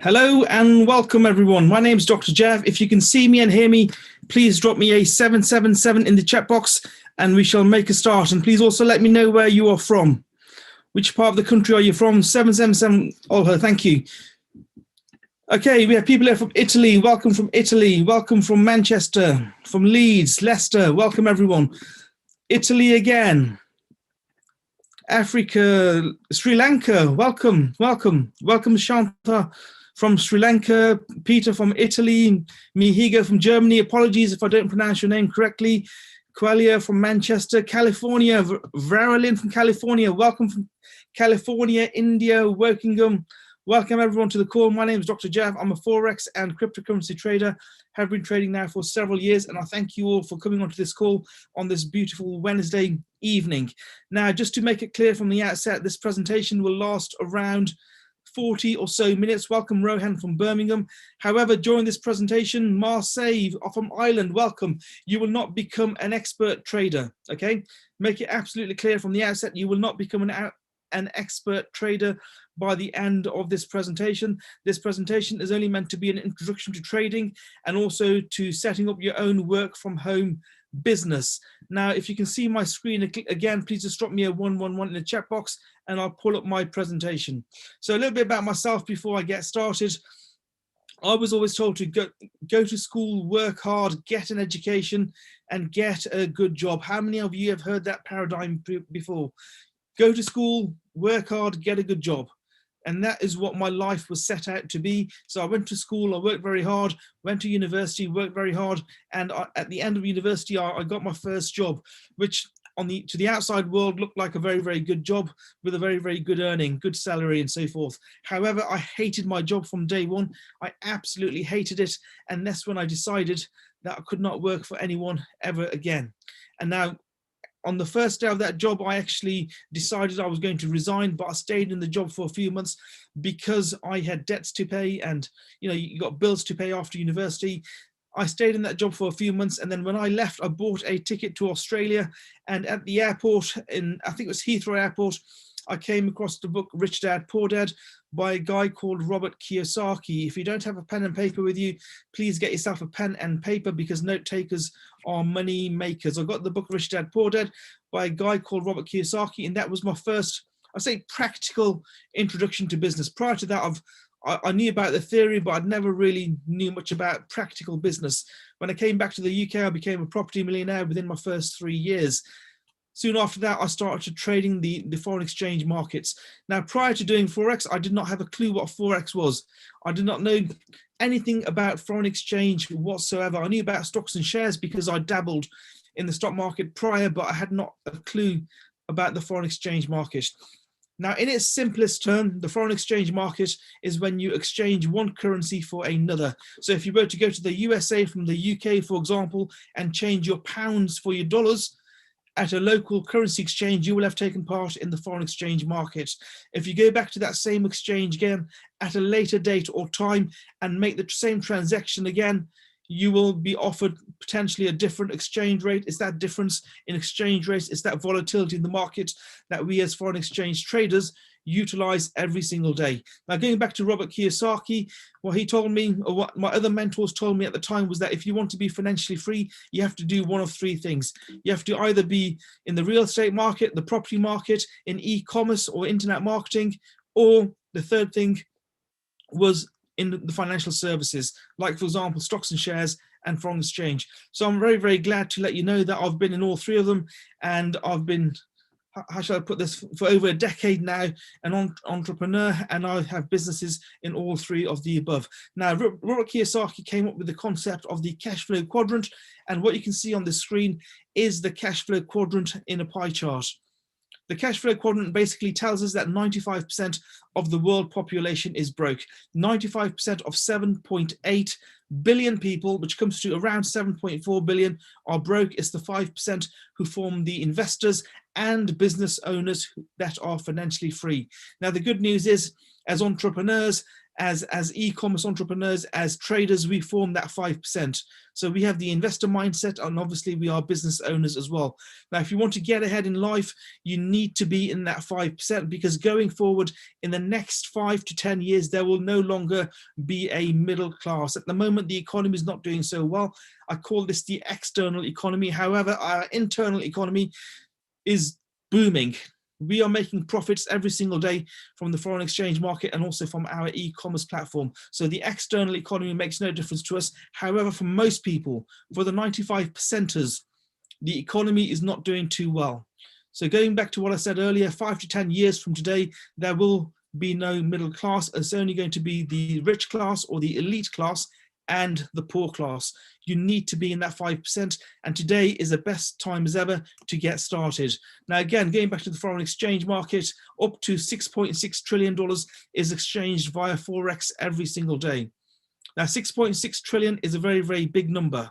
Hello and welcome everyone. My name is Dr. Jav. If you can see me and hear me, please drop me a 777 in the chat box and we shall make a start. And please also let me know where you are from. Which part of the country are you from? 777. Oh, thank you. Okay, we have people here from Italy. Welcome from Italy. Welcome from Manchester, from Leeds, Leicester. Welcome everyone. Italy again. Africa, Sri Lanka. Welcome, welcome, welcome Shanta from Sri Lanka, Peter from Italy, Mihigo from Germany. Apologies if I don't pronounce your name correctly. Quelia from Manchester, California. Varalin from California. Welcome from California, India, Wokingham. Welcome everyone to the call. My name is Dr. Jav. I'm a Forex and cryptocurrency trader. Have been trading now for several years, and I thank you all for coming onto this call on this beautiful Wednesday evening. Now, just to make it clear from the outset, this presentation will last around 40 or so minutes. Welcome Rohan from Birmingham. However, during this presentation, Marseille from Ireland, welcome. You will not become an expert trader, okay? Make it absolutely clear from the outset, you will not become an expert trader by the end of this presentation. This presentation is only meant to be an introduction to trading and also to setting up your own work from home business. Now, if you can see my screen again, please just drop me a 111 in the chat box and I'll pull up my presentation. So a little bit about myself before I get started. I was always told to go to school, work hard, get an education and get a good job. How many of you have heard that paradigm before? Go to school, work hard, get a good job. And that is what my life was set out to be. So I went to school, I worked very hard, went to university, worked very hard. And at the end of university, I got my first job, which to the outside world looked like a very, very good job with a very, very good earning, good salary and so forth. However, I hated my job from day one. I absolutely hated it. And that's when I decided that I could not work for anyone ever again. And now, on the first day of that job, I actually decided I was going to resign, but I stayed in the job for a few months because I had debts to pay and, you got bills to pay after university. I stayed in that job for a few months. And then when I left, I bought a ticket to Australia. And at the airport I think it was Heathrow Airport, I came across the book Rich Dad, Poor Dad by a guy called Robert Kiyosaki. If you don't have a pen and paper with you, please get yourself a pen and paper because note takers are money makers. I got the book Rich Dad, Poor Dad by a guy called Robert Kiyosaki, and that was my first, I say, practical introduction to business. Prior to that, I knew about the theory, but I'd never really knew much about practical business. When I came back to the UK, I became a property millionaire within my first 3 years. Soon after that, I started trading the foreign exchange markets. Now, prior to doing Forex, I did not have a clue what Forex was. I did not know anything about foreign exchange whatsoever. I knew about stocks and shares because I dabbled in the stock market prior, but I had not a clue about the foreign exchange market. Now, in its simplest term, the foreign exchange market is when you exchange one currency for another. So if you were to go to the USA from the UK, for example, and change your pounds for your dollars, at a local currency exchange, you will have taken part in the foreign exchange market. If you go back to that same exchange again at a later date or time and make the same transaction again, you will be offered potentially a different exchange rate. It's that difference in exchange rates, it's that volatility in the market that we as foreign exchange traders utilize every single day. Now, going back to Robert Kiyosaki, what he told me, or what my other mentors told me at the time, was that if you want to be financially free, you have to do one of three things. You have to either be in the real estate market, the property market, in e-commerce or internet marketing, or the third thing was in the financial services, like, for example, stocks and shares and foreign exchange. So I'm very, very glad to let you know that I've been in all three of them, and I've been, how shall I put this, for over a decade now, an entrepreneur, and I have businesses in all three of the above. Now, Robert Kiyosaki came up with the concept of the cash flow quadrant, and what you can see on the screen is the cash flow quadrant in a pie chart. The cash flow quadrant basically tells us that 95% of the world population is broke. 95% of 7.8 billion people, which comes to around 7.4 billion, are broke. It's the 5% who form the investors and business owners that are financially free. Now, the good news is, as entrepreneurs as e-commerce entrepreneurs, as traders, we form that 5%. So we have the investor mindset, and obviously we are business owners as well. Now, if you want to get ahead in life, you need to be in that 5%, because going forward in the next 5 to 10 years, there will no longer be a middle class. At the moment, the economy is not doing so well. I call this the external economy. However, our internal economy is booming. We are making profits every single day from the foreign exchange market and also from our e-commerce platform. So the external economy makes no difference to us. However, for most people, for the 95%ers, the economy is not doing too well. So going back to what I said earlier, 5 to 10 years from today, there will be no middle class. It's only going to be the rich class or the elite class and the poor class. You need to be in that 5%, and today is the best time as ever to get started. Now, again, going back to the foreign exchange market, up to $6.6 trillion is exchanged via Forex every single day. Now, 6.6 trillion is a very, very big number.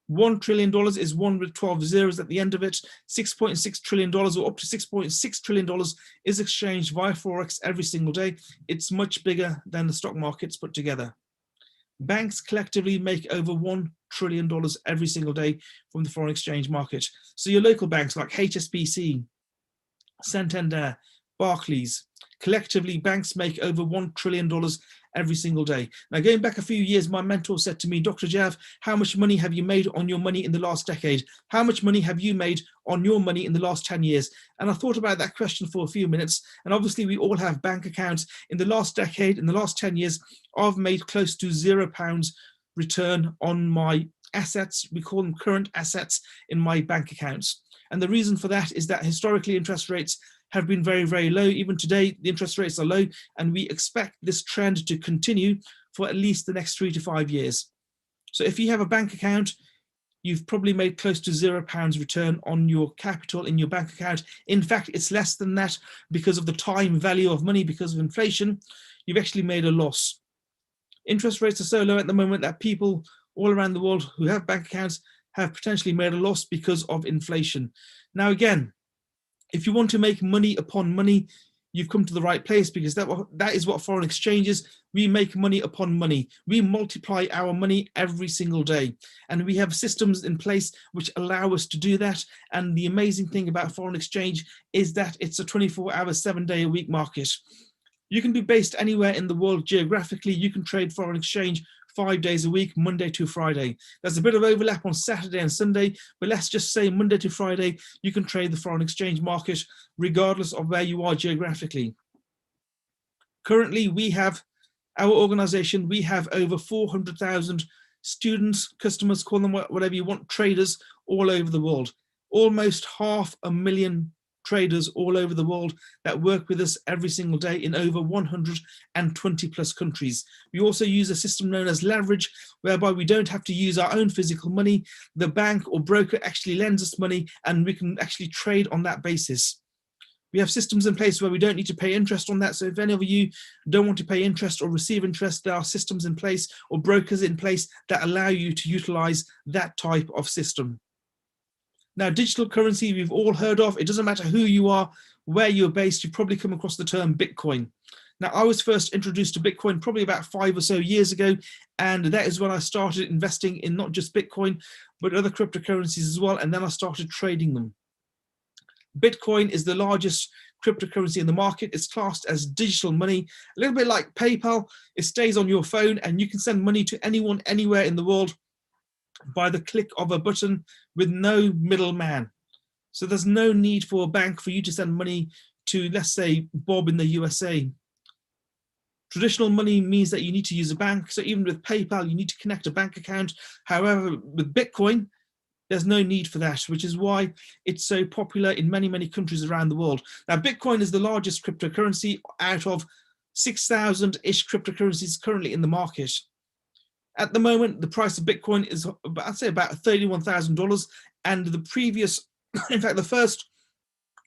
$1 trillion is one with 12 zeros at the end of it. $6.6 trillion, or up to $6.6 trillion, is exchanged via Forex every single day. It's much bigger than the stock markets put together. Banks collectively make over $1 trillion every single day from the foreign exchange market. So your local banks like HSBC, Santander, Barclays, collectively banks make over $1 trillion every single day. Now, going back a few years, my mentor said to me, Dr. Jav, how much money have you made on your money in the last decade? How much money have you made on your money in the last 10 years? And I thought about that question for a few minutes. And obviously we all have bank accounts. In the last decade, in the last 10 years, I've made close to £0 return on my assets. We call them current assets in my bank accounts. And the reason for that is that historically interest rates have been very, very low. Even today, the interest rates are low, and we expect this trend to continue for at least the next 3 to 5 years. So if you have a bank account, you've probably made close to £0 return on your capital in your bank account. In fact, it's less than that because of the time value of money, because of inflation. You've actually made a loss. Interest rates are so low at the moment that people all around the world who have bank accounts have potentially made a loss because of inflation. Now, again, if you want to make money upon money, you've come to the right place, because that is what foreign exchange is. We make money upon money. We multiply our money every single day. And we have systems in place which allow us to do that. And the amazing thing about foreign exchange is that it's a 24-hour, 7-day-a-week market. You can be based anywhere in the world geographically. You can trade foreign exchange 5 days a week, Monday to Friday. There's a bit of overlap on Saturday and Sunday, but let's just say Monday to Friday, you can trade the foreign exchange market regardless of where you are geographically. Currently, we have, our organization, we have over 400,000 students, customers, call them whatever you want, traders all over the world. Almost 500,000 traders all over the world that work with us every single day in over 120 plus countries. We also use a system known as leverage, whereby we don't have to use our own physical money. The bank or broker actually lends us money, and we can actually trade on that basis. We have systems in place where we don't need to pay interest on that. So if any of you don't want to pay interest or receive interest, there are systems in place or brokers in place that allow you to utilize that type of system. Now, digital currency, we've all heard of. It doesn't matter who you are, where you're based, you've probably come across the term Bitcoin. Now, I was first introduced to Bitcoin probably about 5 or so years ago, and that is when I started investing in not just Bitcoin, but other cryptocurrencies as well, and then I started trading them. Bitcoin is the largest cryptocurrency in the market. It's classed as digital money, a little bit like PayPal. It stays on your phone, and you can send money to anyone, anywhere in the world by the click of a button with no middleman. So there's no need for a bank for you to send money to, let's say, Bob in the USA. Traditional money means that you need to use a bank. So even with PayPal, you need to connect a bank account. However, with Bitcoin, there's no need for that, which is why it's so popular in many, many countries around the world. Now, Bitcoin is the largest cryptocurrency out of 6,000-ish cryptocurrencies currently in the market. At the moment, the price of Bitcoin is, I'd say, about $31,000. And the previous, in fact, the first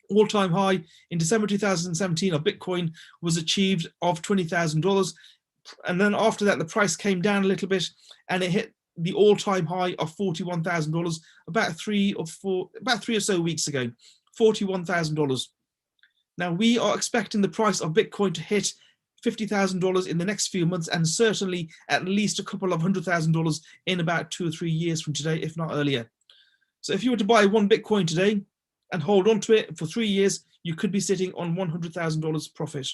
all-time high in December 2017 of Bitcoin was achieved of $20,000. And then after that, the price came down a little bit, and it hit the all-time high of $41,000 about three or so weeks ago. $41,000. Now, we are expecting the price of Bitcoin to hit $50,000 in the next few months, and certainly at least a couple of $100,000 in about 2 or 3 years from today, if not earlier. So if you were to buy one Bitcoin today and hold on to it for 3 years, you could be sitting on $100,000 profit,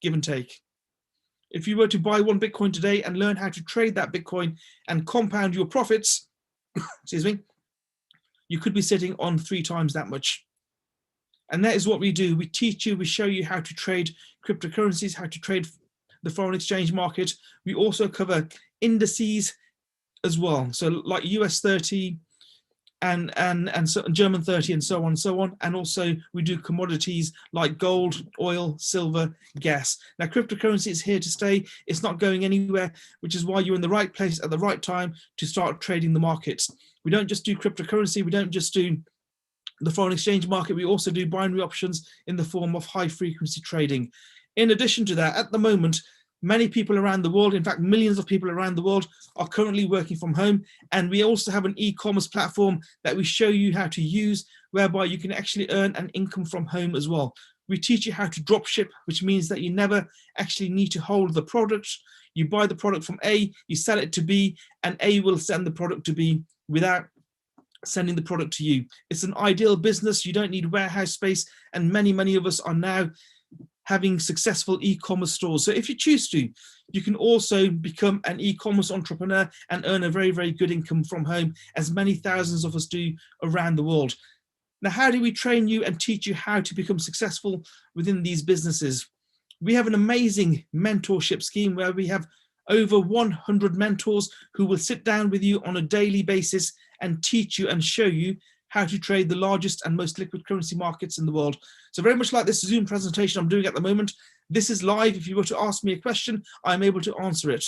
give and take. If you were to buy one Bitcoin today and learn how to trade that Bitcoin and compound your profits, excuse me, you could be sitting on 3 times that much. And that is what we do. We teach you, we show you how to trade cryptocurrencies, how to trade the foreign exchange market. We also cover indices as well. So like US 30 and so German 30 and so on and so on. And also we do commodities like gold, oil, silver, gas. Now cryptocurrency is here to stay. It's not going anywhere, which is why you're in the right place at the right time to start trading the markets. We don't just do cryptocurrency. We don't just do the foreign exchange market. We also do binary options in the form of high frequency trading. In addition to that, at the moment, many people around the world, in fact, millions of people around the world are currently working from home. And we also have an e-commerce platform that we show you how to use, whereby you can actually earn an income from home as well. We teach you how to drop ship, which means that you never actually need to hold the product. You buy the product from A, you sell it to B, and A will send the product to B without sending the product to you. It's an ideal business. You don't need warehouse space, and many of us are now having successful e-commerce stores. So if you choose to, you can also become an e-commerce entrepreneur and earn a very good income from home, as many thousands of us do around the world. Now, how do we train you and teach you how to become successful within these businesses? We have an amazing mentorship scheme where we have over 100 mentors who will sit down with you on a daily basis and teach you and show you how to trade the largest and most liquid currency markets in the world. So very much like this Zoom presentation I'm doing at the moment, this is live. If you were to ask me a question, I'm able to answer it.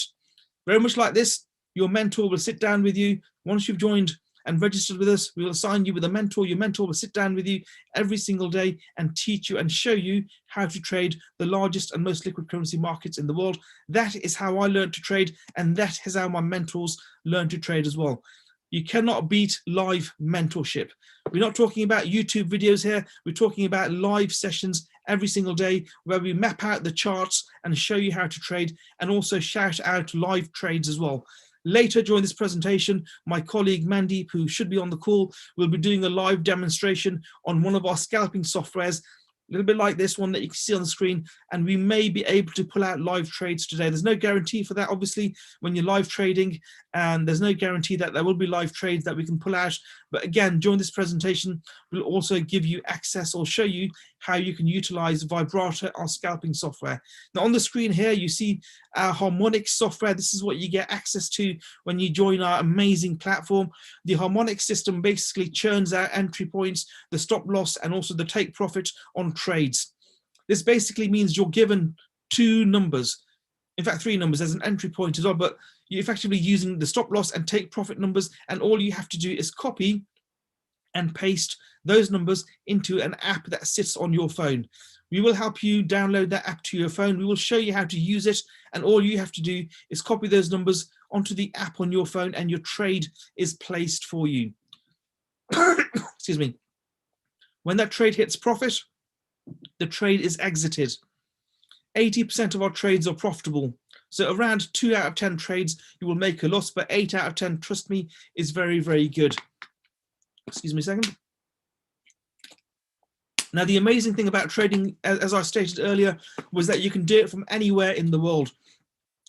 Very much like this, your mentor will sit down with you. Once you've joined and registered with us, we will assign you with a mentor. Your mentor will sit down with you every single day and teach you and show you how to trade the largest and most liquid currency markets in the world. That is how I learned to trade, and that is how my mentors learn to trade as well. You cannot beat live mentorship. We're not talking about YouTube videos here. We're talking about live sessions every single day where we map out the charts and show you how to trade, and also shout out live trades as well. Later during this presentation, my colleague Mandeep, who should be on the call, will be doing a live demonstration on one of our scalping softwares, a little bit like this one that you can see on the screen, and we may be able to pull out live trades today. There's no guarantee for that, obviously, when you're live trading, and there's no guarantee that there will be live trades that we can pull out. But again, during this presentation, we'll also give you access or show you how you can utilize Vibrata, our scalping software. Now on the screen here, you see our Harmonic software. This is what you get access to when you join our amazing platform. The Harmonic system basically churns out entry points, the stop loss, and also the take profit on trades. This basically means you're given 2 numbers, in fact 3 numbers. There's an entry point as well, but you're effectively using the stop loss and take profit numbers, and all you have to do is copy and paste those numbers into an app that sits on your phone. We will help you download that app to your phone. We will show you how to use it, and all you have to do is copy those numbers onto the app on your phone, and your trade is placed for you. Excuse me. When that trade hits profit, the trade is exited. 80% of our trades are profitable. So around 2 out of 10 trades, you will make a loss, but 8 out of 10, trust me, is very good. Excuse me a second. Now, the amazing thing about trading, as I stated earlier, was that you can do it from anywhere in the world.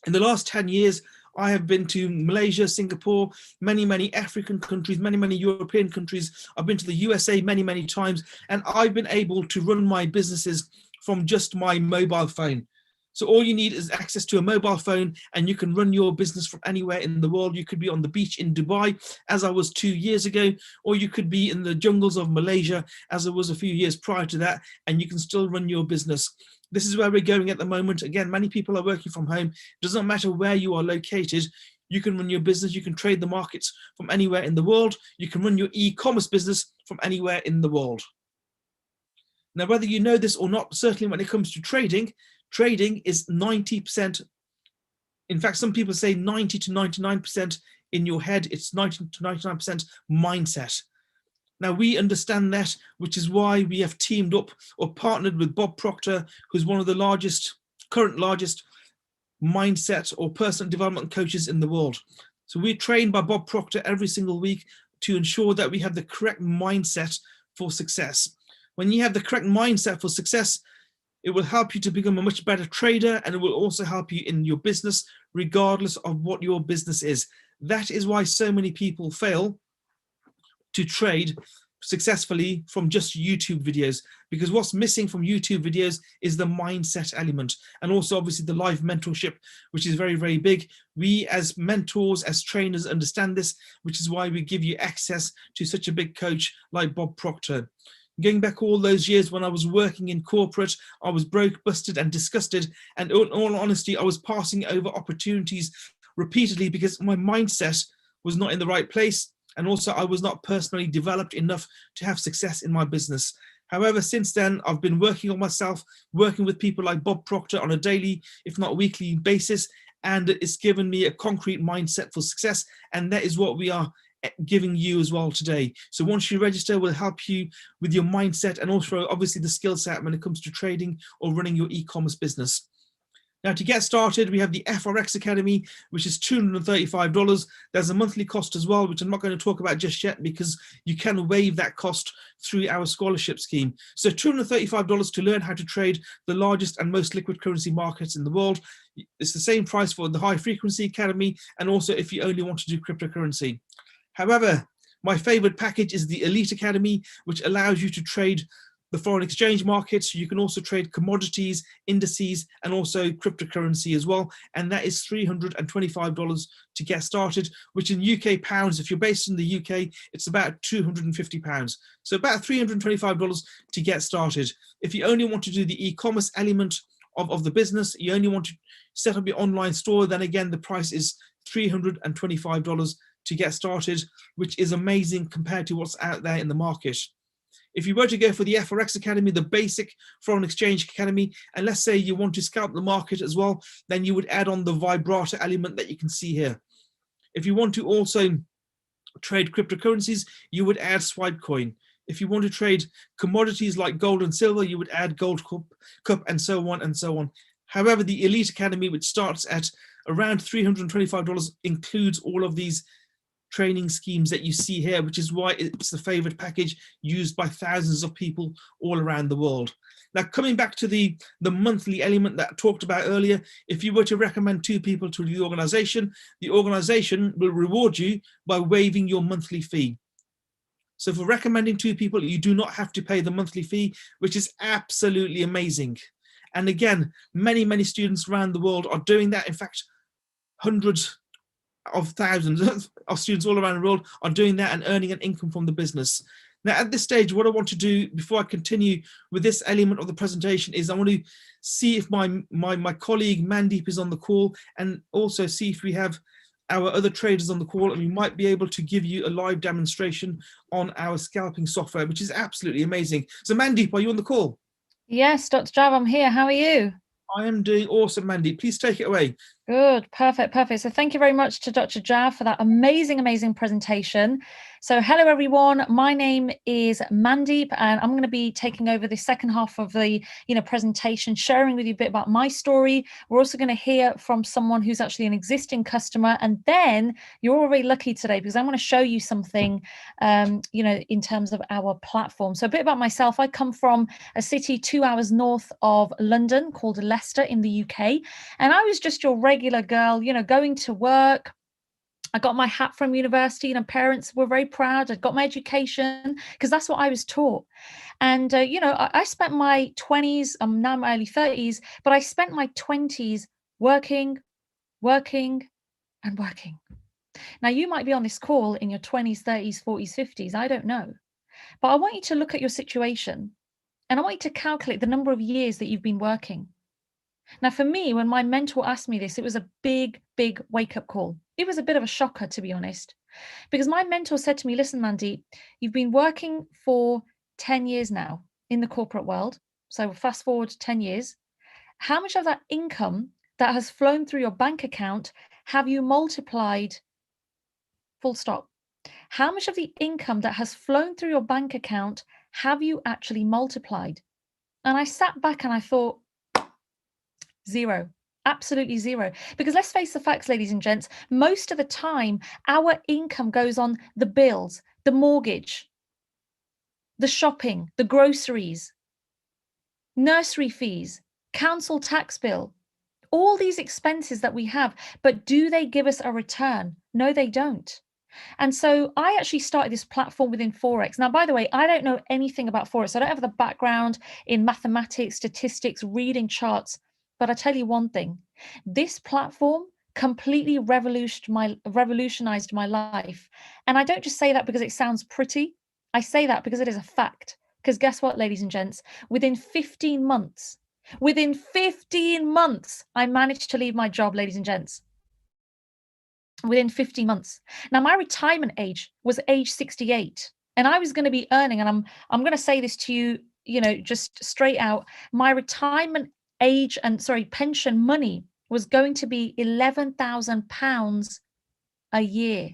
In the last 10 years, I have been to Malaysia, Singapore, many African countries, many European countries. I've been to the USA many times, and I've been able to run my businesses from just my mobile phone. So all you need is access to a mobile phone, and you can run your business from anywhere in the world. You could be on the beach in Dubai, as I was 2 years ago, or you could be in the jungles of Malaysia, as I was a few years prior to that, and you can still run your business. This is where we're going at the moment. Again, many people are working from home. It doesn't matter where you are located. You can run your business. You can trade the markets from anywhere in the world. You can run your e-commerce business from anywhere in the world. Now, whether you know this or not, certainly when it comes to trading, trading is 90%. In fact, some people say 90 to 99% in your head. It's 90 to 99% mindset. Now, we understand that, which is why we have teamed up or partnered with Bob Proctor, who's one of the current largest mindset or personal development coaches in the world. So we're trained by Bob Proctor every single week to ensure that we have the correct mindset for success. When you have the correct mindset for success, it will help you to become a much better trader, and it will also help you in your business, regardless of what your business is. That is why so many people fail to trade successfully from just YouTube videos, because what's missing from YouTube videos is the mindset element, and also obviously the live mentorship, which is very, very big. We as mentors, as trainers, understand this, which is why we give you access to such a big coach like Bob Proctor. Going back all those years when I was working in corporate, I was broke, busted, and disgusted. And in all honesty, I was passing over opportunities repeatedly because my mindset was not in the right place. And also I was not personally developed enough to have success in my business. However, since then, I've been working on myself, working with people like Bob Proctor on a daily, if not weekly basis. And it's given me a concrete mindset for success. And that is what we are giving you as well today. So once you register, we'll help you with your mindset and also obviously the skill set when it comes to trading or running your e-commerce business. Now, to get started, we have the FOREX Academy, which is $235. There's a monthly cost as well, which I'm not going to talk about just yet because you can waive that cost through our scholarship scheme. So $235 to learn how to trade the largest and most liquid currency markets in the world. It's the same price for the High Frequency Academy, and also if you only want to do cryptocurrency. However, my favorite package is the Elite Academy, which allows you to trade the foreign exchange markets. You can also trade commodities, indices, and also cryptocurrency as well. And that is $325 to get started, which in UK pounds, if you're based in the UK, it's about £250. So about $325 to get started. If you only want to do the e-commerce element of the business, you only want to set up your online store, then again, the price is $325 to get started, which is amazing compared to what's out there in the market. If you were to go for the FOREX Academy, the basic foreign exchange academy, and let's say you want to scalp the market as well, then you would add on the vibrator element that you can see here. If you want to also trade cryptocurrencies, you would add Swipecoin. If you want to trade commodities like gold and silver, you would add Gold Cup, and so on and so on. However, the Elite Academy, which starts at around $325, includes all of these training schemes that you see here, which is why it's the favorite package used by thousands of people all around the world. Now, coming back to the monthly element that I talked about earlier, if you were to recommend 2 people to the organization will reward you by waiving your monthly fee. So for recommending 2 people, you do not have to pay the monthly fee, which is absolutely amazing. And again, many, many students around the world are doing that. In fact, hundreds of thousands of students all around the world are doing that and earning an income from the business. Now, at this stage, what I want to do before I continue with this element of the presentation is I want to see if my colleague Mandeep is on the call, and also see if we have our other traders on the call, and we might be able to give you a live demonstration on our scalping software, which is absolutely amazing. So Mandeep, are you on the call? Yes, Dr. Jav, I'm here. How are you? I am doing awesome, Mandeep. Please take it away. Good, perfect. So thank you very much to Dr. Jav for that amazing presentation. So hello everyone, my name is Mandeep, and I'm going to be taking over the second half of the presentation, sharing with you a bit about my story. We're also going to hear from someone who's actually an existing customer, and then you're all very lucky today because I'm going to show you something in terms of our platform. So a bit about myself. I come from a city 2 hours north of London called Leicester in the UK, and I was just your regular girl, going to work. I got my hat from university, and parents were very proud. I got my education because that's what I was taught. And, I spent my 20s, I'm now in my early 30s, but I spent my 20s working. Now, you might be on this call in your 20s, 30s, 40s, 50s. I don't know. But I want you to look at your situation, and I want you to calculate the number of years that you've been working. Now, for me, when my mentor asked me this, it was a big wake-up call. It was a bit of a shocker, to be honest, because my mentor said to me, listen, Mandeep, you've been working for 10 years now in the corporate world. So fast forward 10 years. How much of that income that has flown through your bank account have you multiplied? Full stop. How much of the income that has flown through your bank account have you actually multiplied? And I sat back and I thought, 0. Absolutely zero. Because let's face the facts, ladies and gents, most of the time, our income goes on the bills, the mortgage, the shopping, the groceries, nursery fees, council tax bill, all these expenses that we have. But do they give us a return? No, they don't. And so I actually started this platform within Forex. Now, by the way, I don't know anything about Forex. I don't have the background in mathematics, statistics, reading charts. But I tell you one thing, this platform completely revolutionized my life. And I don't just say that because it sounds pretty. I say that because it is a fact. Because guess what, ladies and gents, within 15 months, I managed to leave my job, ladies and gents. Within 15 months. Now, my retirement age was age 68, and I was going to be earning, and I'm going to say this to you, just straight out, my retirement age and pension money was going to be £11,000 a year.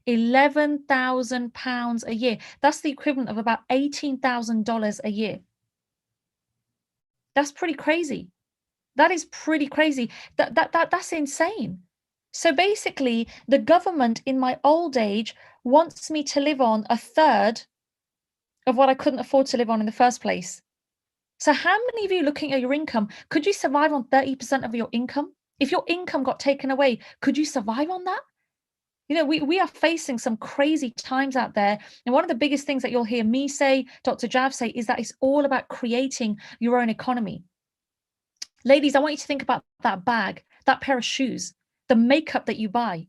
£11,000 a year. That's the equivalent of about $18,000 a year. That's pretty crazy. That is pretty crazy. That's insane. So basically, the government in my old age wants me to live on a third of what I couldn't afford to live on in the first place. So how many of you, looking at your income, could you survive on 30% of your income? If your income got taken away, could you survive on that? We are facing some crazy times out there. And one of the biggest things that you'll hear me say, Dr. Jav say, is that it's all about creating your own economy. Ladies, I want you to think about that bag, that pair of shoes, the makeup that you buy.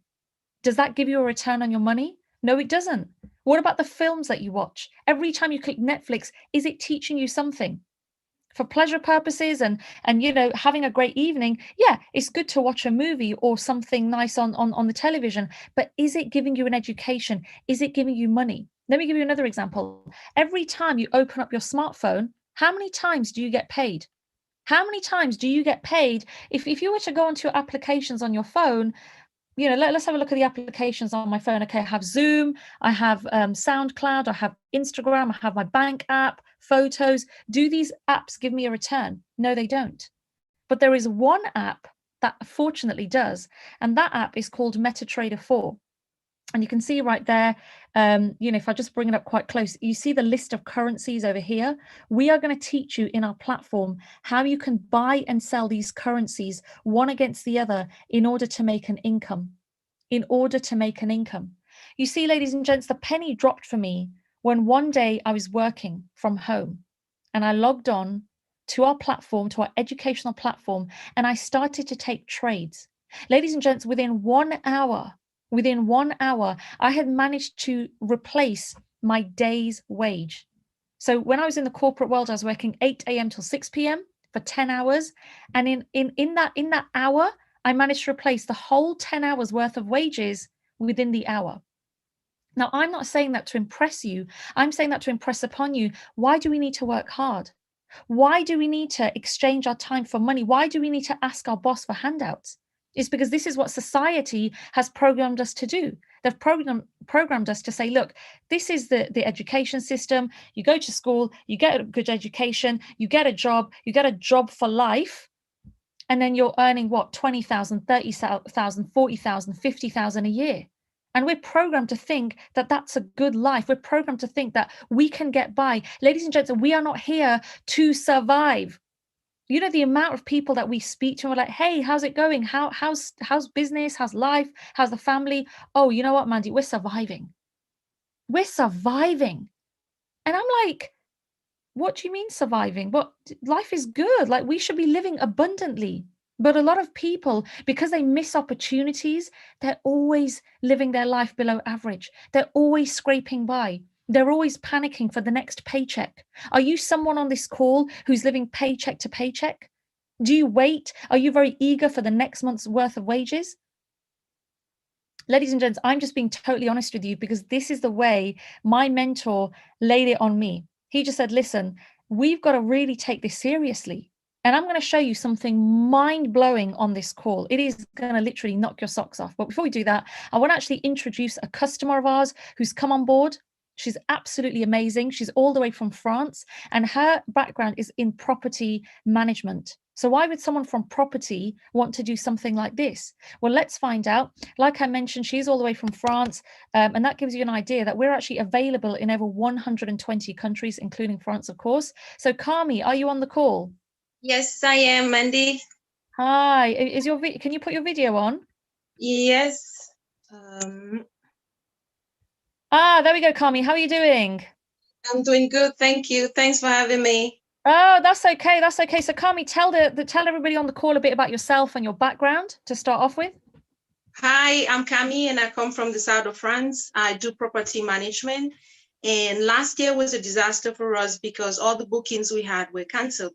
Does that give you a return on your money? No, it doesn't. What about the films that you watch? Every time you click Netflix, is it teaching you something? For pleasure purposes and having a great evening, yeah, it's good to watch a movie or something nice on the television, but is it giving you an education? Is it giving you money? Let me give you another example. Every time you open up your smartphone, how many times do you get paid? How many times do you get paid? If you were to go onto your applications on your phone, let's have a look at the applications on my phone. Okay, I have Zoom, I have SoundCloud, I have Instagram, I have my bank app, photos. Do these apps give me a return? No, they don't. But there is one app that fortunately does, and that app is called MetaTrader 4. And you can see right there, if I just bring it up quite close, you see the list of currencies over here. We are going to teach you in our platform how you can buy and sell these currencies one against the other in order to make an income. In order to make an income. You see, ladies and gents, the penny dropped for me when one day I was working from home and I logged on to our platform, to our educational platform, and I started to take trades. Ladies and gents, within 1 hour, I had managed to replace my day's wage. So when I was in the corporate world, I was working 8 a.m. till 6 p.m. for 10 hours. And in that hour, I managed to replace the whole 10 hours worth of wages within the hour. Now, I'm not saying that to impress you. I'm saying that to impress upon you. Why do we need to work hard? Why do we need to exchange our time for money? Why do we need to ask our boss for handouts? It's because this is what society has programmed us to do. They've programmed us to say, look, this is the education system. You go to school, you get a good education, you get a job for life, and then you're earning what, 20,000, 30,000, 40,000, 50,000 a year. And we're programmed to think that that's a good life. We're programmed to think that we can get by. Ladies and gentlemen, we are not here to survive. You know, the amount of people that we speak to, and we're like, hey, how's it going? How's business? How's life? How's the family? Oh, you know what, Mandy, we're surviving. We're surviving. And I'm like, what do you mean surviving? What, life is good. Like, we should be living abundantly. But a lot of people, because they miss opportunities, they're always living their life below average. They're always scraping by. They're always panicking for the next paycheck. Are you someone on this call who's living paycheck to paycheck? Do you wait? Are you very eager for the next month's worth of wages? Ladies and gents, I'm just being totally honest with you because this is the way my mentor laid it on me. He just said, listen, we've got to really take this seriously. And I'm going to show you something mind-blowing on this call. It is going to literally knock your socks off. But before we do that, I want to actually introduce a customer of ours who's come on board. She's absolutely amazing. She's all the way from France, and her background is in property management. So why would someone from property want to do something like this? Well, let's find out. Like I mentioned, she's all the way from France, and that gives you an idea that we're actually available in over 120 countries, including France, of course. So Kami, are you on the call? Yes, I am, Mandy. Hi, can you put your video on? Yes. There we go, Kami. How are you doing? I'm doing good, thank you. Thanks for having me. Oh, that's okay. That's okay. So Kami, tell everybody on the call a bit about yourself and your background to start off with. Hi, I'm Camille and I come from the south of France. I do property management. And last year was a disaster for us because all the bookings we had were canceled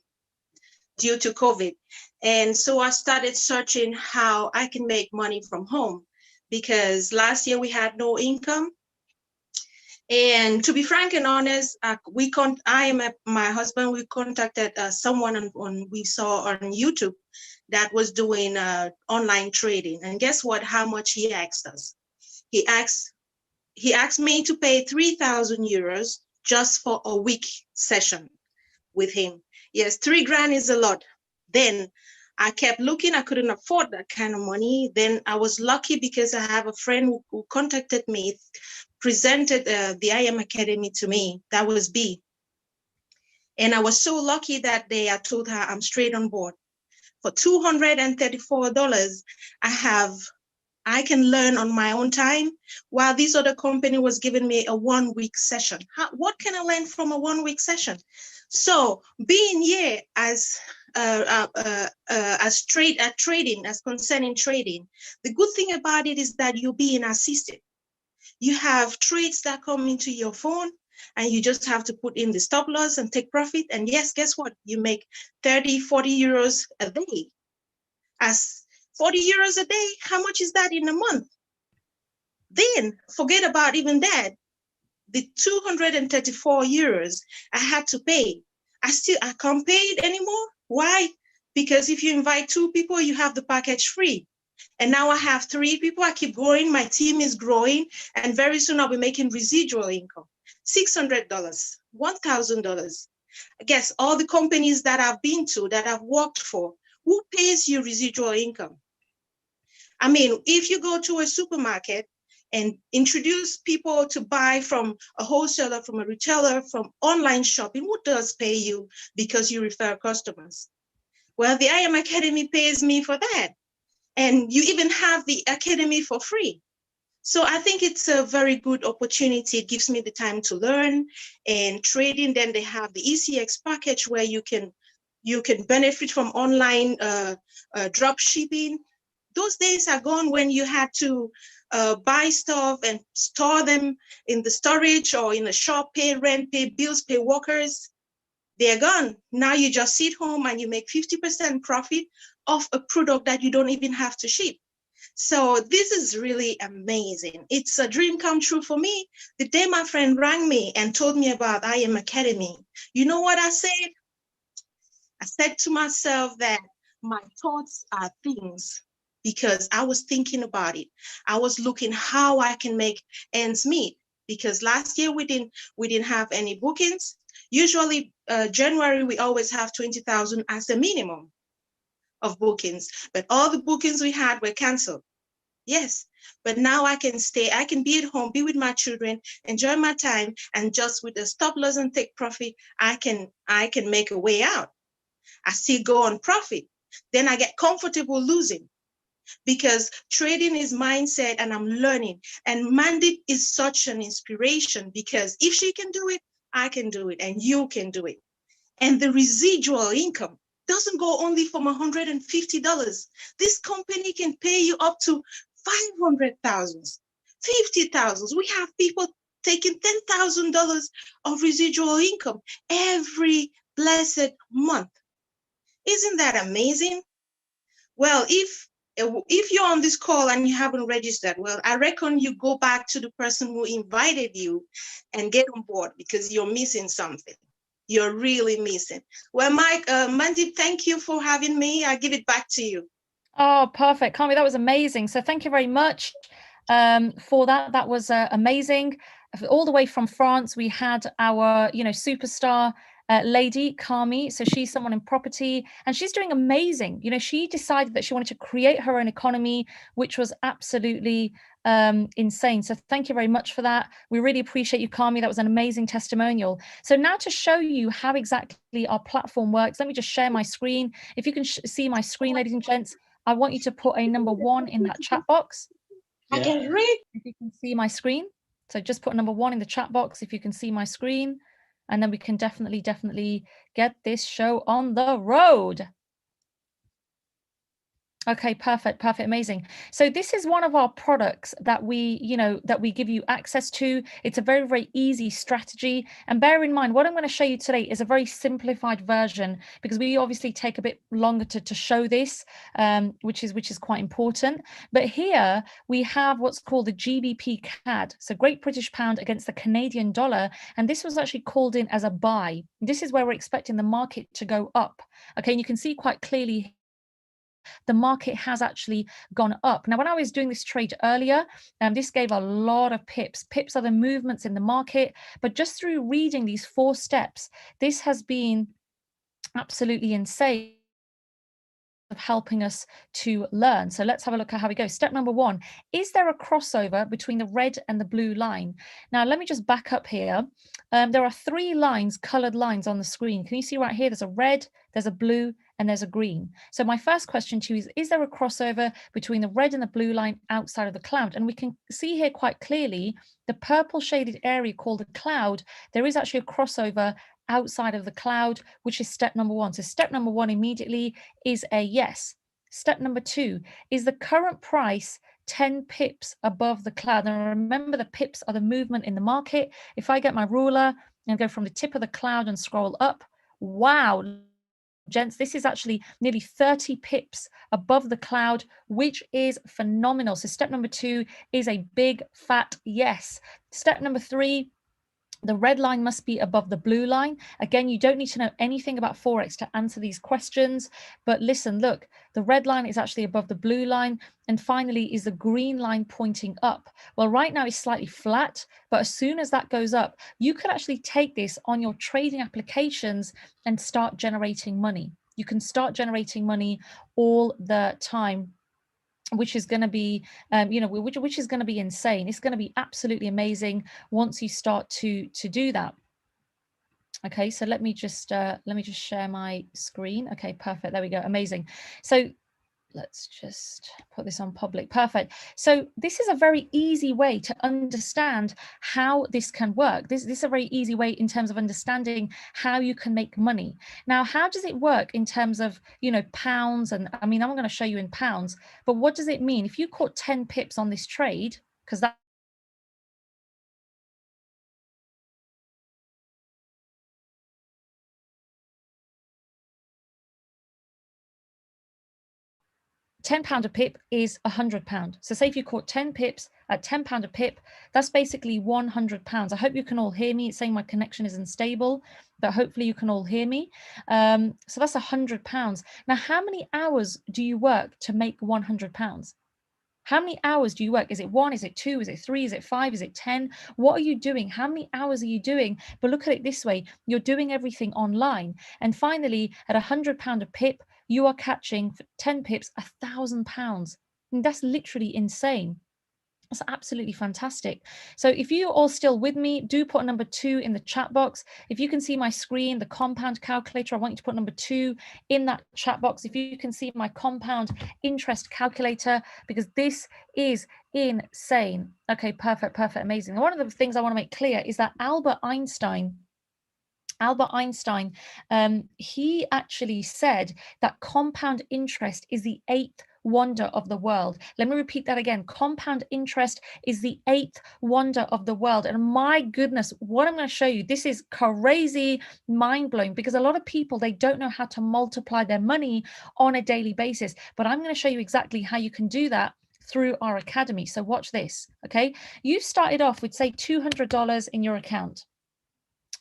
due to COVID. And so I started searching how I can make money from home because last year we had no income. And to be frank and honest, my husband, we contacted someone we saw on YouTube that was doing online trading. And guess what, how much he asked us? He asked me to pay 3,000 euros just for a week session with him. Yes, 3 grand is a lot. Then I kept looking, I couldn't afford that kind of money. Then I was lucky because I have a friend who contacted me, presented the IM Academy to me. That was B. And I was so lucky that day I told her I'm straight on board. For $234, I can learn on my own time, while this other company was giving me a 1-week session. What can I learn from a 1-week session? So being here as trading, as concerning trading, the good thing about it is that you're being assisted. You have trades that come into your phone and you just have to put in the stop loss and take profit. And yes, guess what? You make 30, 40 euros a day. As 40 euros a day, how much is that in a month? Then forget about even that. The 234 euros I had to pay, I can't pay it anymore. Why? Because if you invite 2 people, you have the package free. And now I have 3 people, I keep growing, my team is growing, and very soon I'll be making residual income. $600, $1,000. I guess all the companies that I've been to, that I've worked for, who pays you residual income? I mean, if you go to a supermarket and introduce people to buy from a wholesaler, from a retailer, from online shopping, who does pay you because you refer customers? Well, the IM Academy pays me for that. And you even have the Academy for free. So I think it's a very good opportunity. It gives me the time to learn and trading. Then they have the ECX package where you can benefit from online drop shipping. Those days are gone when you had to buy stuff and store them in the storage or in a shop, pay rent, pay bills, pay workers. They're gone. Now you just sit home and you make 50% profit of a product that you don't even have to ship. So this is really amazing. It's a dream come true for me. The day my friend rang me and told me about IM Academy, you know what I said? I said to myself that my thoughts are things, because I was thinking about it. I was looking how I can make ends meet, because last year we didn't have any bookings. Usually January, we always have 20,000 as a minimum of bookings, but all the bookings we had were canceled. Yes, but now I can stay, I can be at home, be with my children, enjoy my time, and just with a stop loss and take profit, I can make a way out. I still go on profit. Then I get comfortable losing, because trading is mindset and I'm learning. And Mandy is such an inspiration, because if she can do it, I can do it, and you can do it. And the residual income doesn't go only from $150. This company can pay you up to 500,000, 50,000. We have people taking $10,000 of residual income every blessed month. Isn't that amazing? Well, if you're on this call and you haven't registered, well, I reckon you go back to the person who invited you and get on board, because you're missing something. You're really missing. Well, Mike, Mandeep, thank you for having me. I give it back to you. Oh, perfect. Kami, that was amazing. So thank you very much for that. That was amazing. All the way from France, we had our, superstar lady, Kami. So she's someone in property and she's doing amazing. You know, she decided that she wanted to create her own economy, which was absolutely insane. So thank you very much for that. We really appreciate you, Kami. That was an amazing testimonial. So now to show you how exactly our platform works, let me just share my screen. If you can see my screen, ladies and gents, I want you to put a number 1 in that chat box. I can read. If you can see my screen. So just put number 1 in the chat box if you can see my screen. And then we can definitely get this show on the road. Okay, perfect, amazing. So this is one of our products that we, that we give you access to. It's a very, very easy strategy. And bear in mind, what I'm going to show you today is a very simplified version, because we obviously take a bit longer to show this, which is quite important. But here we have what's called the GBP CAD, so Great British Pound against the Canadian dollar. And this was actually called in as a buy. This is where we're expecting the market to go up. Okay, and you can see quite clearly the market has actually gone up. Now, when I was doing this trade earlier, this gave a lot of pips. Pips are the movements in the market, but just through reading these 4 steps, this has been absolutely insane of helping us to learn. So let's have a look at how we go. Step number 1, is there a crossover between the red and the blue line? Now, let me just back up here. There are 3 lines, colored lines on the screen. Can you see right here? There's a red, there's a blue, and there's a green. So my first question to you is there a crossover between the red and the blue line outside of the cloud? And we can see here quite clearly the purple shaded area called a cloud. There is actually a crossover outside of the cloud, which is step number 1. So step number 1 immediately is a yes. Step number 2, is the current price 10 pips above the cloud? And remember, the pips are the movement in the market. If I get my ruler and go from the tip of the cloud and scroll up, wow, gents, this is actually nearly 30 pips above the cloud, which is phenomenal. So step number 2 is a big fat yes. Step number 3, the red line must be above the blue line. Again, you don't need to know anything about Forex to answer these questions. But listen, look, the red line is actually above the blue line. And finally, is the green line pointing up? Well, right now it's slightly flat, but as soon as that goes up, you could actually take this on your trading applications and start generating money. You can start generating money all the time, which is going to be, which is going to be insane. It's going to be absolutely amazing once you start to do that. Okay, so let me just share my screen. Okay, perfect. There we go. Amazing. So let's just put this on public. Perfect. So this is a very easy way to understand how this can work. This is a very easy way in terms of understanding how you can make money. Now, how does it work in terms of, pounds? And I mean, I'm going to show you in pounds, but what does it mean? If you caught 10 pips on this trade, because that £10 a pip is £100. So say if you caught 10 pips at £10 a pip, that's basically £100. I hope you can all hear me. It's saying my connection is unstable, but hopefully you can all hear me. So that's £100. Now, how many hours do you work to make £100? How many hours do you work? Is it 1? Is it 2? Is it 3? Is it 5? Is it 10? What are you doing? How many hours are you doing? But look at it this way. You're doing everything online. And finally, at £100 a pip, you are catching for 10 pips, £1,000. And that's literally insane. That's absolutely fantastic. So if you're all still with me, do put number 2 in the chat box. If you can see my screen, the compound calculator, I want you to put number 2 in that chat box. If you can see my compound interest calculator, because this is insane. Okay, perfect, amazing. One of the things I want to make clear is that Albert Einstein, he actually said that compound interest is the 8th wonder of the world. Let me repeat that again. Compound interest is the 8th wonder of the world. And my goodness, what I'm going to show you, this is crazy, mind-blowing, because a lot of people, they don't know how to multiply their money on a daily basis. But I'm going to show you exactly how you can do that through our academy. So watch this, okay? You started off with, say, $200 in your account.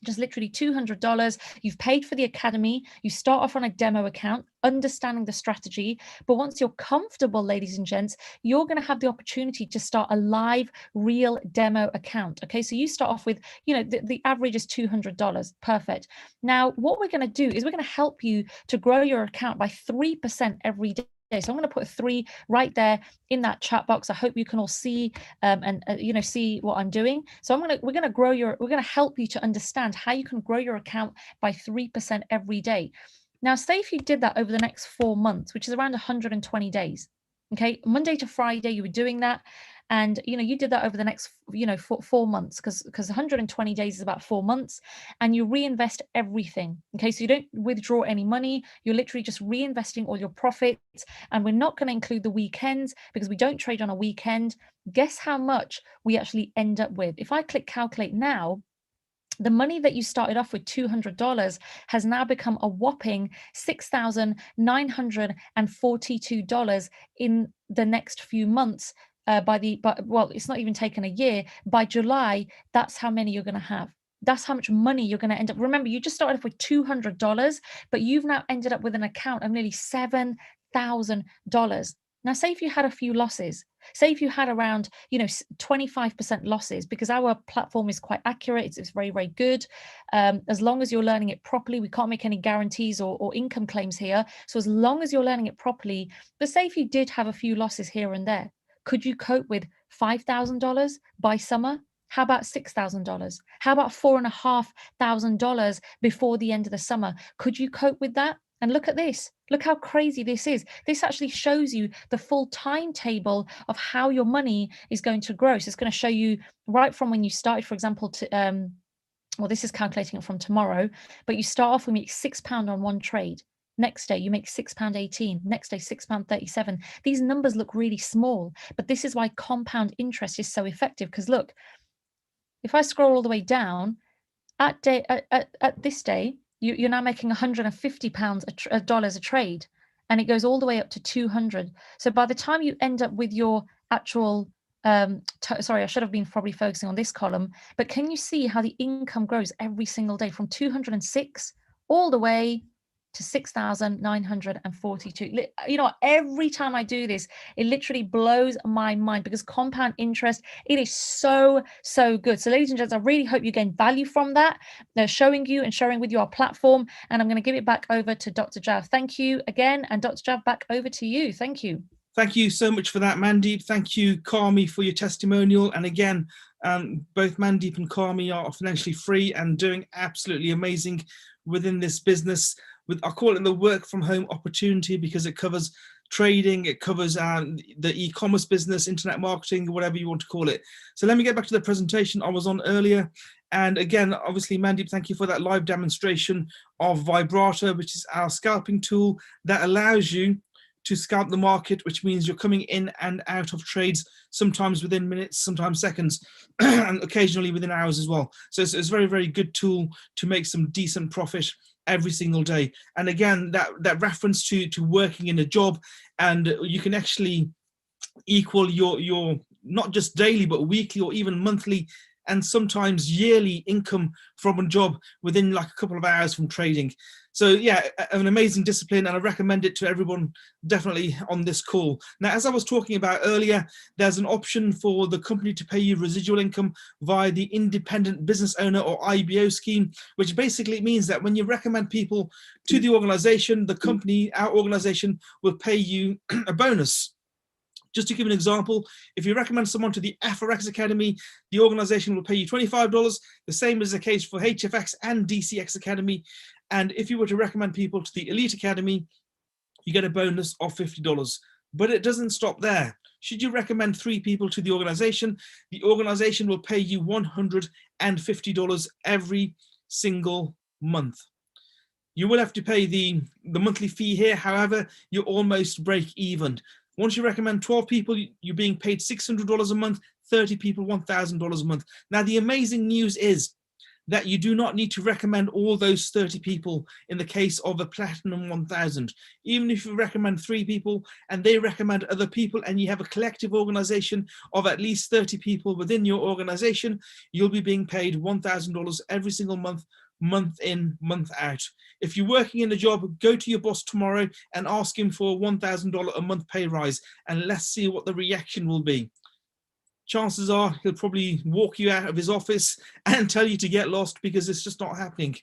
just literally $200. You've paid for the academy. You start off on a demo account, understanding the strategy. But once you're comfortable, ladies and gents, you're going to have the opportunity to start a live, real demo account. Okay, so you start off with, you know, the average is $200. Perfect. Now, what we're going to do is we're going to help you to grow your account by 3% every day. So I'm going to put 3 right there in that chat box. I hope you can all see and you know, see what I'm doing. So we're going to help you to understand how you can grow your account by 3% every day. Now, say if you did that over the next 4 months, which is around 120 days. Okay, Monday to Friday, you were doing that. And, you know, you did that over the next, you know, 4 months, because 120 days is about 4 months, and you reinvest everything. Okay, so you don't withdraw any money. You're literally just reinvesting all your profits. And we're not going to include the weekends because we don't trade on a weekend. Guess how much we actually end up with? If I click calculate now, the money that you started off with, $200, has now become a whopping $6,942 in the next few months. Well, it's not even taken a year. By July, that's how many you're going to have. That's how much money you're going to end up. Remember, you just started off with $200, but you've now ended up with an account of nearly $7,000. Now, say if you had a few losses, say if you had around, you know, 25% losses, because our platform is quite accurate. It's very, very good. As long as you're learning it properly, we can't make any guarantees or income claims here. So as long as you're learning it properly, but say if you did have a few losses here and there, could you cope with $5,000 by summer? How about $6,000? How about $4,500 before the end of the summer? Could you cope with that? And look at this. Look how crazy this is. This actually shows you the full timetable of how your money is going to grow. So it's going to show you right from when you started, for example, to well, this is calculating it from tomorrow, but you start off, we make £6 on one trade. Next day, you make £6.18. Next day, £6.37. These numbers look really small, but this is why compound interest is so effective. Because look, if I scroll all the way down, at this day, you're now making $150 a trade, and it goes all the way up to 200. So by the time you end up with your actual, sorry, I should have been probably focusing on this column, but can you see how the income grows every single day from 206 all the way to 6,942. You know, every time I do this, it literally blows my mind, because compound interest, it is so, so good. So ladies and gents, I really hope you gain value from that. They're showing you and sharing with you our platform, and I'm going to give it back over to Dr. Jav. Thank you again. And Dr. Jav, back over to you. Thank you. Thank you so much for that, Mandeep. Thank you, Carmi, for your testimonial. And again, both Mandeep and Carmi are financially free and doing absolutely amazing within this business. I call it the work from home opportunity, because it covers trading, it covers the e-commerce business, internet marketing, whatever you want to call it. So let me get back to the presentation I was on earlier. And again, obviously, Mandeep, thank you for that live demonstration of Vibrator, which is our scalping tool that allows you to scalp the market, which means you're coming in and out of trades, sometimes within minutes, sometimes seconds, and occasionally within hours as well. So it's a very, very good tool to make some decent profit every single day. And again, that reference to working in a job, and you can actually equal your not just daily, but weekly or even monthly and sometimes yearly income from a job within like a couple of hours from trading. So yeah, an amazing discipline, and I recommend it to everyone definitely on this call. Now, as I was talking about earlier, there's an option for the company to pay you residual income via the independent business owner or IBO scheme, which basically means that when you recommend people to the organization, the company, our organization, will pay you a bonus. Just to give an example, if you recommend someone to the FOREX Academy, the organization will pay you $25. The same is the case for HFX and DCX Academy. And if you were to recommend people to the Elite Academy, you get a bonus of $50. But it doesn't stop there. Should you recommend 3 people to the organization will pay you $150 every single month. You will have to pay the monthly fee here. However, you almost break even. Once you recommend 12 people, you're being paid $600 a month, 30 people, $1,000 a month. Now, the amazing news is that you do not need to recommend all those 30 people in the case of a Platinum 1000. Even if you recommend 3 people and they recommend other people and you have a collective organization of at least 30 people within your organization, you'll be being paid $1,000 every single month, month in, month out. If you're working in a job, go to your boss tomorrow and ask him for a $1,000 a month pay rise, and let's see what the reaction will be. Chances are he'll probably walk you out of his office and tell you to get lost, because it's just not happening.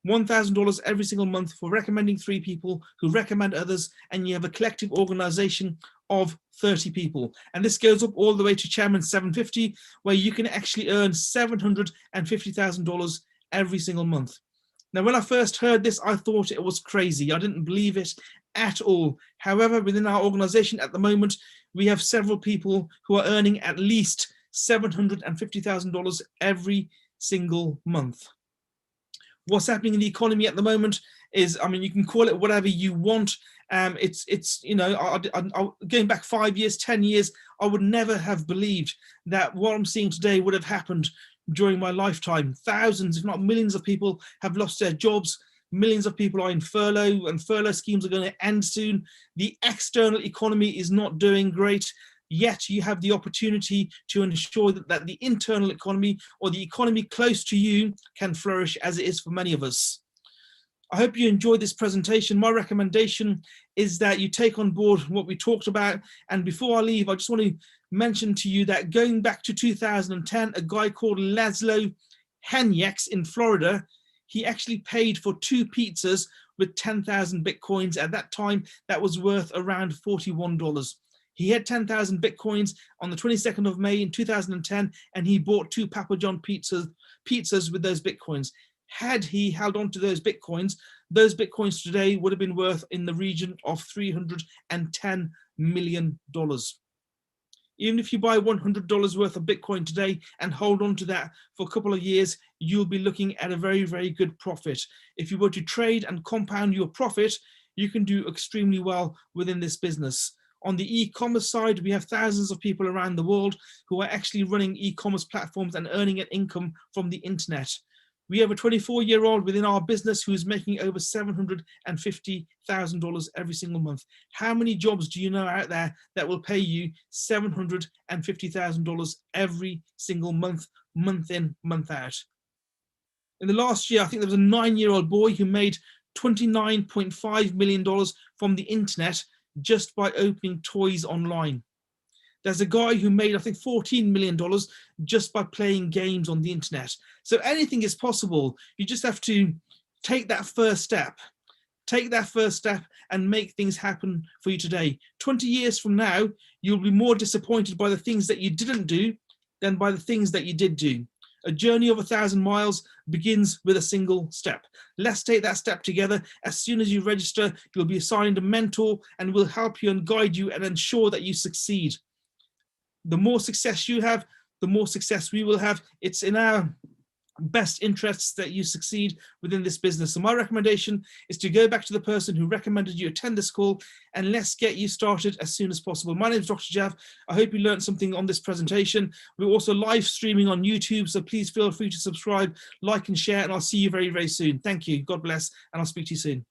$1,000 every single month for recommending 3 people who recommend others, and you have a collective organization of 30 people. And this goes up all the way to Chairman 750, where you can actually earn $750,000 every single month. Now, when I first heard this, I thought it was crazy. I didn't believe it at all. However, within our organization at the moment, we have several people who are earning at least $750,000 every single month. What's happening in the economy at the moment is, I mean, you can call it whatever you want. It's you know, going back 5 years, 10 years, I would never have believed that what I'm seeing today would have happened during my lifetime. Thousands, if not millions of people have lost their jobs. Millions of people are in furlough, and furlough schemes are going to end soon. The external economy is not doing great, yet you have the opportunity to ensure that the internal economy, or the economy close to you, can flourish, as it is for many of us. I hope you enjoyed this presentation. My recommendation is that you take on board what we talked about. And before I leave, I just want to mention to you that going back to 2010, a guy called Laszlo Henyeks in Florida, he actually paid for 2 pizzas with 10,000 Bitcoins. At that time, that was worth around $41. He had 10,000 Bitcoins on the 22nd of May in 2010, and he bought 2 Papa John pizzas with those Bitcoins. Had he held on to those Bitcoins today would have been worth in the region of $310 million. Even if you buy $100 worth of Bitcoin today and hold on to that for a couple of years, you'll be looking at a very, very good profit. If you were to trade and compound your profit, you can do extremely well within this business. On the e-commerce side, we have thousands of people around the world who are actually running e-commerce platforms and earning an income from the internet. We have a 24-year-old within our business who is making over $750,000 every single month. How many jobs do you know out there that will pay you $750,000 every single month, month in, month out? In the last year, I think there was a 9-year-old boy who made $29.5 million from the internet just by opening toys online. There's a guy who made, I think, $14 million just by playing games on the internet. So anything is possible. You just have to take that first step. Take that first step and make things happen for you today. 20 years from now, you'll be more disappointed by the things that you didn't do than by the things that you did do. A journey of 1,000 miles begins with a single step. Let's take that step together. As soon as you register, you'll be assigned a mentor and will help you and guide you and ensure that you succeed. The more success you have, the more success we will have. It's in our best interests that you succeed within this business. So my recommendation is to go back to the person who recommended you attend this call, and let's get you started as soon as possible. My name is Dr. Jav. I hope you learned something on this presentation. We're also live streaming on YouTube, so please feel free to subscribe, like and share, and I'll see you very, very soon. Thank you. God bless, and I'll speak to you soon.